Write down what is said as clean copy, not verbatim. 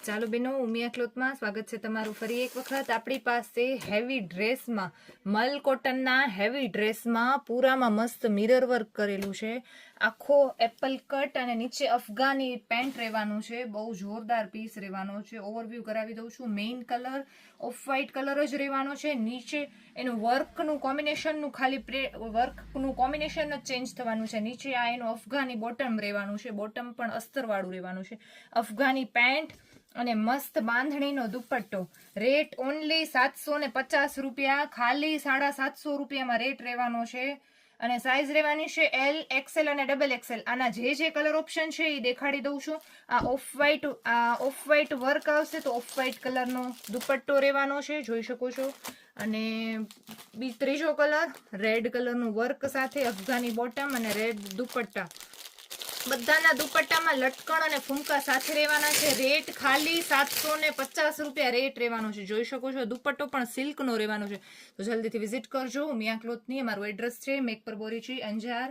ચાલો બેનો, ઉમિયા ક્લોથમાં સ્વાગત છે તમારું ફરી એક વખત. આપણી પાસે હેવી ડ્રેસમાં, મલ કોટનના હેવી ડ્રેસમાં પૂરામાં મસ્ત મિરર વર્ક કરેલું છે. આખો એપલ કટ અને નીચે અફઘાની પેન્ટ રહેવાનું છે. બહુ જોરદાર પીસ રહેવાનો છે. ઓવરવ્યૂ કરાવી દઉં છું. Main colour of white colour જ રહેવાનો છે. નીચે એનું વર્કનું કોમ્બિનેશનનું વર્કનું કોમ્બિનેશન જ ચેન્જ થવાનું છે. નીચે આ એનું અફઘાની બોટમ રહેવાનું છે. બોટમ પણ અસ્તરવાળું રહેવાનું છે. અફઘાની પેન્ટ અને મસ્ત બાંધણીનો દુપટ્ટો. રેટ ઓનલી 750 રૂપિયા, ખાલી 750 રૂપિયામાં રેટ રહેવાનો છે. અને સાઇઝ રહેવાની છે એલ, એક્સેલ અને ડબલ એક્સેલ. આના જે કલર ઓપ્શન છે એ દેખાડી દઉં છું. આ ઓફ વ્હાઇટ વર્ક આવશે તો ઓફ વ્હાઇટ કલરનો દુપટ્ટો રહેવાનો છે, જોઈ શકો છો. અને ત્રીજો કલર રેડ કલરનું વર્ક સાથે અફઘાની બોટમ અને રેડ દુપટ્ટા. બધાના દુપટ્ટામાં લટકણ અને ફૂમકા સાથે રહેવાના છે. રેટ ખાલી 750 રૂપિયા રેટ રહેવાનો છે, જોઈ શકો છો. દુપટ્ટો પણ સિલ્કનો રહેવાનો છે. તો જલ્દીથી વિઝિટ કરજો ઉમિયા ક્લોથની. અમારું એડ્રેસ છે મેઘપર બોરીચી, અંજાર.